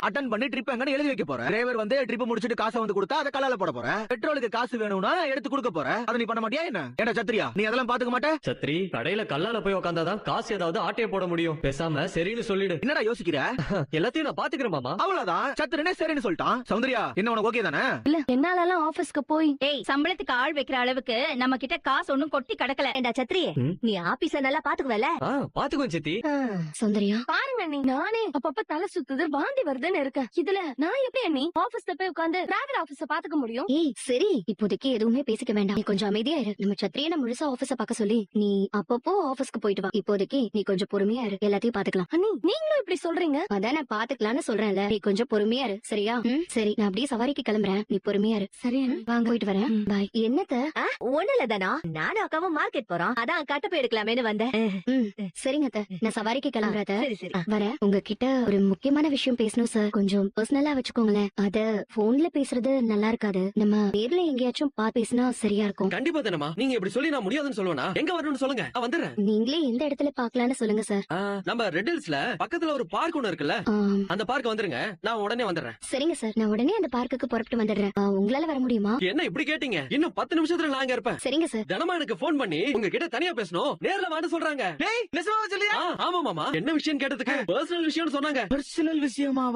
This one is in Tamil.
அட்டன் பண்ணி ட்ரிப் எங்கன்னு எழுதி வைக்க போறேன். டிரைவர் வந்து ட்ரிப் முடிச்சிட்டு காசை வந்து கொடுத்தா அதை கல்லால போட போறேன். பெட்ரோலுக்கு காசு வேணும்னா எடுத்து கொடுக்க போறேன். அதை நீ பண்ண மாட்டியா என்ன? ஏன்டா சத்திரியா, நீ அதெல்லாம் பாத்துக்க மாட்டே? சத்ரி, கடையில கல்லால போய் உட்காந்தாதான் காசு ஏதாவது ஆட்டைய போட முடியும். பேசாம சரின்னு சொல்லிடு. என்னடா யோசிக்கிற? எல்லாத்தையும் நான் பாத்துக்கிறேன் மாமா. அவ்வளவுதான், சத்திரனே சரின்னு சொல்லிட்டான். சௌந்தர்யா, என்ன உனக்கு ஓகே தானே? இல்ல என்னாலலாம் ஆபீஸ்க்கு போய் சம்பளத்துக்கு ஆள் வைக்கிற அளவுக்கு நம்ம கிட்ட காசு ஒண்ணும் கொட்டி கிடக்கல. ஏண்டா சத்ரி, நீ ஆபீஸ நல்லா பாத்துக்குவல? பாத்துக்குவேன் சித்தி. சௌந்தர்யா, பாருங்க நீ, நானே அப்பப்ப தலை சுத்துது, வாந்தி வருதுன்னு இருக்கேன். இதுல நான் எப்படி அண்ணி ஆபீஸ்ல போய் உட்கார்ந்து டிராவல் ஆபீஸ பாத்துக்க முடியும்? ஏய் சரி, இப்போதைக்கு எதுவுமே பேசிக்க வேண்டாம். நீ கொஞ்சம் அமைதியா இரு. நம்ம சத்ரியனை முழுசா ஆபீஸ பாக்க சொல்லி நீ அப்பப்போ ஆபீஸ்க்கு போயிட்டு வா. இப்போதைக்கு நீ கொஞ்சம் பொறுமையா இரு, எல்லாத்தையும் பாத்துக்கலாம். அண்ணி நீங்களும் இப்படி சொல்றீங்க? அதான் நான் பாத்துக்கலாம்னு சொல்றேன்ல, நீ கொஞ்சம் பொறுமையா இரு சரியா? சரி, நான் அப்படியே சவாரிக்கு கிளம்புறேன், நீ பொறுமையா இரு. சரி வாங்க, போயிட்டு வரேன். பாய். என்னத்த? ஒண்ணுல தானா, நானும் அக்காவும் மார்க்கெட் போறோம், அதான் கட்ட போய் எடுக்கலாமேன்னு வந்தேன். சரிங்க அத்த, நான் சவாரிக்கு கிளம்புறத சரி சரி. வரேன். உங்ககிட்ட ஒரு முக்கியமான விஷயம் பேசணும் சார், கொஞ்சம் பர்சனலா வச்சுக்கோங்களேன். அத போன்ல பேசுறது நல்லா இருக்காது, நம்ம நேர்ல எங்கேயாச்சும் பார்த்து பேசினா சரியா இருக்கும். கண்டிப்பா தானமா, நீங்க இப்படி சொல்லி நான் முடியாதுன்னு சொல்லுவேனா? எங்க வரணும்னு சொல்லுங்க, நான் வந்துடுறேன். நீங்களே எந்த இடத்துல பாக்கலாம்னு சொல்லுங்க சார். நம்ம ரெட் ஹில்ஸ்ல பக்கத்துல ஒரு பார்க் ஒண்ணு இருக்குல்ல, அந்த பார்க் வந்துருங்க, நான் உடனே வந்துடுறேன். சரிங்க சார், நான் உடனே அந்த பார்க்குக்கு புறப்பட்டு வந்துடுறேன். உங்களால வர முடியுமா? என்ன இப்படி கேட்டீங்க? இன்னும் 10 நிமிஷத்துல நான் அங்க இருப்பேன். சரிங்க சார். தினமா எனக்கு போன் பண்ணி உங்ககிட்ட தனியா பேசணும், நேர்ல வான்னு சொல்றாங்க. டேய், நிஜமாவா சொல்லியா? ஆமா மாமா, என்ன விஷயம் கேட்டதுக்கு பர்சனல் விஷயம்னு சொன்னாங்க. பர்சனல் விஷயமாவா?